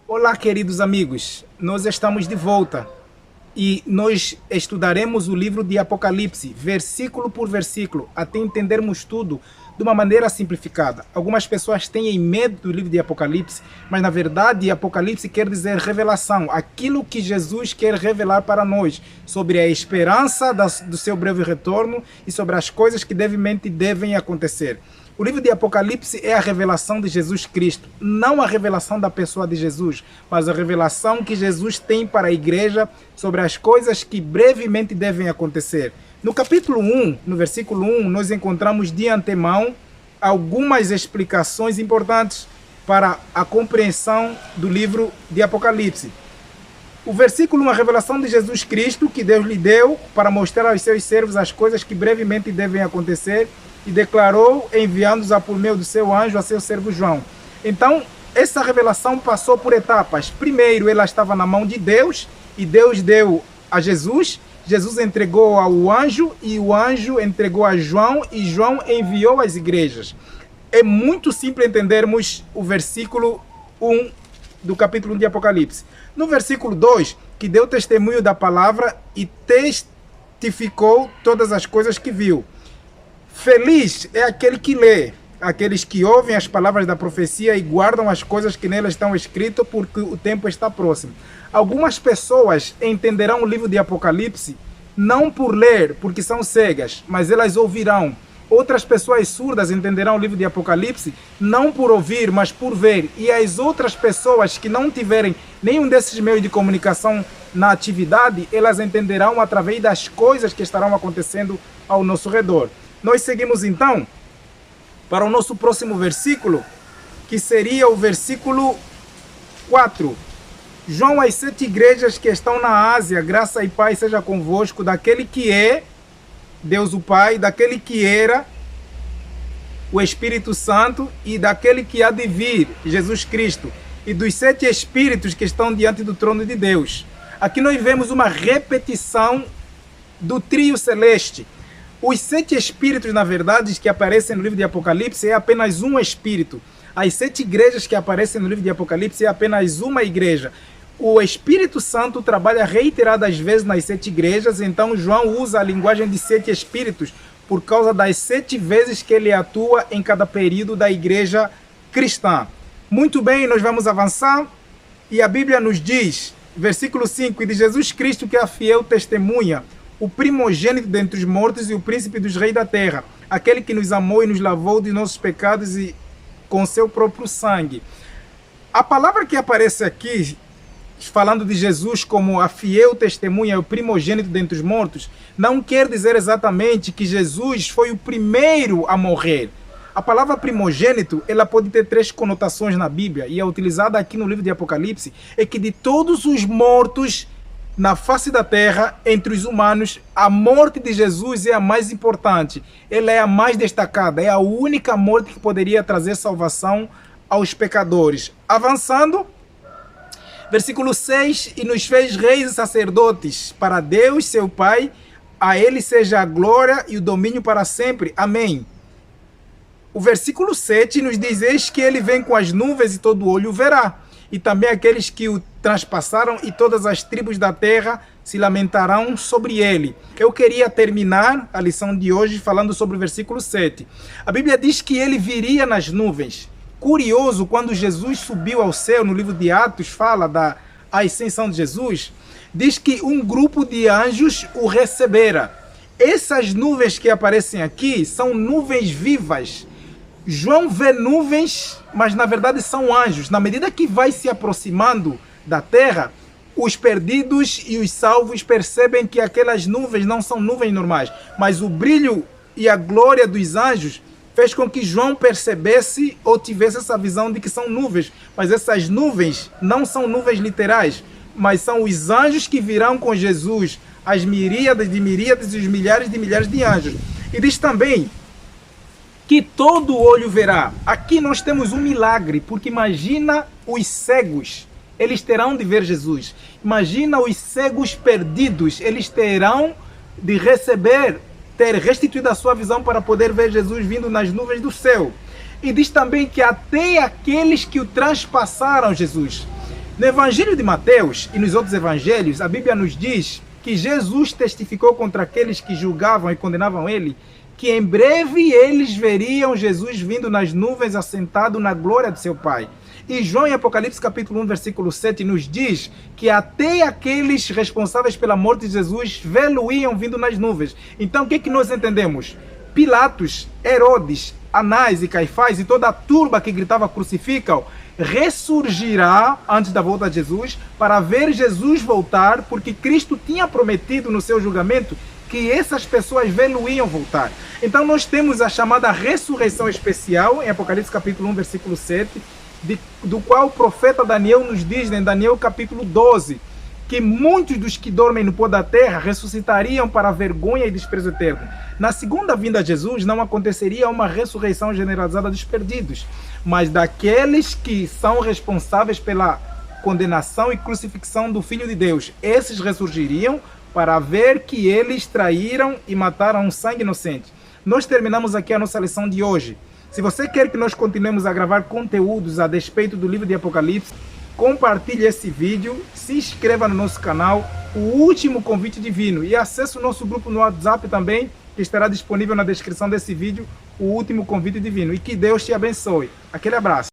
Olá, queridos amigos, nós estamos de volta e nós estudaremos o livro de Apocalipse, versículo por versículo, até entendermos tudo de uma maneira simplificada. Algumas pessoas têm medo do livro de Apocalipse, mas na verdade Apocalipse quer dizer revelação, aquilo que Jesus quer revelar para nós, sobre a esperança do seu breve retorno e sobre as coisas que devem acontecer. O livro de Apocalipse é a revelação de Jesus Cristo, não a revelação da pessoa de Jesus, mas a revelação que Jesus tem para a igreja sobre as coisas que brevemente devem acontecer. No capítulo 1, no versículo 1, nós encontramos de antemão algumas explicações importantes para a compreensão do livro de Apocalipse. O versículo 1, a revelação de Jesus Cristo, que Deus lhe deu para mostrar aos seus servos as coisas que brevemente devem acontecer, e declarou, enviando-os por meio do seu anjo a seu servo João. Então, essa revelação passou por etapas. Primeiro, ela estava na mão de Deus, e Deus deu a Jesus. Jesus entregou ao anjo, e o anjo entregou a João, e João enviou às igrejas. É muito simples entendermos o versículo 1 do capítulo 1 de Apocalipse. No versículo 2, que deu testemunho da palavra e testificou todas as coisas que viu. Feliz é aquele que lê, aqueles que ouvem as palavras da profecia e guardam as coisas que nelas estão escritas, porque o tempo está próximo. Algumas pessoas entenderão o livro de Apocalipse não por ler, porque são cegas, mas elas ouvirão. Outras pessoas surdas entenderão o livro de Apocalipse não por ouvir, mas por ver. E as outras pessoas que não tiverem nenhum desses meios de comunicação na atividade, elas entenderão através das coisas que estarão acontecendo ao nosso redor. Nós seguimos então para o nosso próximo versículo, que seria o versículo 4. João, às 7 igrejas que estão na Ásia, graça e paz seja convosco, daquele que é Deus o Pai, daquele que era o Espírito Santo e daquele que há de vir, Jesus Cristo, e dos 7 espíritos que estão diante do trono de Deus. Aqui nós vemos uma repetição do trio celeste. Os 7 espíritos, na verdade, que aparecem no livro de Apocalipse é apenas um espírito. As 7 igrejas que aparecem no livro de Apocalipse é apenas uma igreja. O Espírito Santo trabalha reiteradas vezes nas 7 igrejas, então João usa a linguagem de 7 espíritos por causa das 7 vezes que ele atua em cada período da igreja cristã. Muito bem, nós vamos avançar e a Bíblia nos diz, versículo 5, e de Jesus Cristo que é a fiel testemunha, o primogênito dentre os mortos e o príncipe dos reis da terra, aquele que nos amou e nos lavou de nossos pecados e com seu próprio sangue. A palavra que aparece aqui, falando de Jesus como a fiel testemunha, o primogênito dentre os mortos, não quer dizer exatamente que Jesus foi o primeiro a morrer. A palavra primogênito, ela pode ter 3 conotações na Bíblia, e é utilizada aqui no livro de Apocalipse, é que de todos os mortos na face da terra, entre os humanos, a morte de Jesus é a mais importante. Ela é a mais destacada, é a única morte que poderia trazer salvação aos pecadores. Avançando, versículo 6, e nos fez reis e sacerdotes para Deus, seu Pai, a ele seja a glória e o domínio para sempre. Amém. O versículo 7 nos diz, eis que ele vem com as nuvens e todo olho o verá. E também aqueles que o transpassaram e todas as tribos da terra se lamentarão sobre ele. Eu queria terminar a lição de hoje falando sobre o versículo 7. A Bíblia diz que ele viria nas nuvens. Curioso, quando Jesus subiu ao céu, no livro de Atos, fala da ascensão de Jesus, diz que um grupo de anjos o recebera. Essas nuvens que aparecem aqui são nuvens vivas. João vê nuvens, mas na verdade são anjos. Na medida que vai se aproximando da terra, os perdidos e os salvos percebem que aquelas nuvens não são nuvens normais, mas o brilho e a glória dos anjos fez com que João percebesse ou tivesse essa visão de que são nuvens. Mas essas nuvens não são nuvens literais, mas são os anjos que virão com Jesus, as miríades e os milhares de anjos. E diz também que todo olho verá. Aqui nós temos um milagre, porque imagina os cegos, eles terão de ver Jesus. Imagina os cegos perdidos, eles terão de ter restituído a sua visão para poder ver Jesus vindo nas nuvens do céu. E diz também que até aqueles que o transpassaram Jesus. No Evangelho de Mateus e nos outros evangelhos, a Bíblia nos diz que Jesus testificou contra aqueles que julgavam e condenavam ele, que em breve eles veriam Jesus vindo nas nuvens assentado na glória de seu Pai. E João, em Apocalipse capítulo 1, versículo 7, nos diz que até aqueles responsáveis pela morte de Jesus vê-lo-iam vindo nas nuvens. Então, o que nós entendemos? Pilatos, Herodes, Anás e Caifás e toda a turba que gritava crucificam, ressurgirá antes da volta de Jesus para ver Jesus voltar, porque Cristo tinha prometido no seu julgamento que essas pessoas vê-lo-iam voltar. Então nós temos a chamada ressurreição especial, em Apocalipse capítulo 1, versículo 7, do qual o profeta Daniel nos diz, em Daniel capítulo 12, que muitos dos que dormem no pó da terra ressuscitariam para a vergonha e desprezo eterno. Na segunda vinda de Jesus não aconteceria uma ressurreição generalizada dos perdidos, mas daqueles que são responsáveis pela condenação e crucifixão do Filho de Deus. Esses ressurgiriam para ver que eles traíram e mataram um sangue inocente. Nós terminamos aqui a nossa lição de hoje. Se você quer que nós continuemos a gravar conteúdos a despeito do livro de Apocalipse, compartilhe esse vídeo, se inscreva no nosso canal, o último convite divino, e acesse o nosso grupo no WhatsApp também, que estará disponível na descrição desse vídeo, o último convite divino. E que Deus te abençoe. Aquele abraço.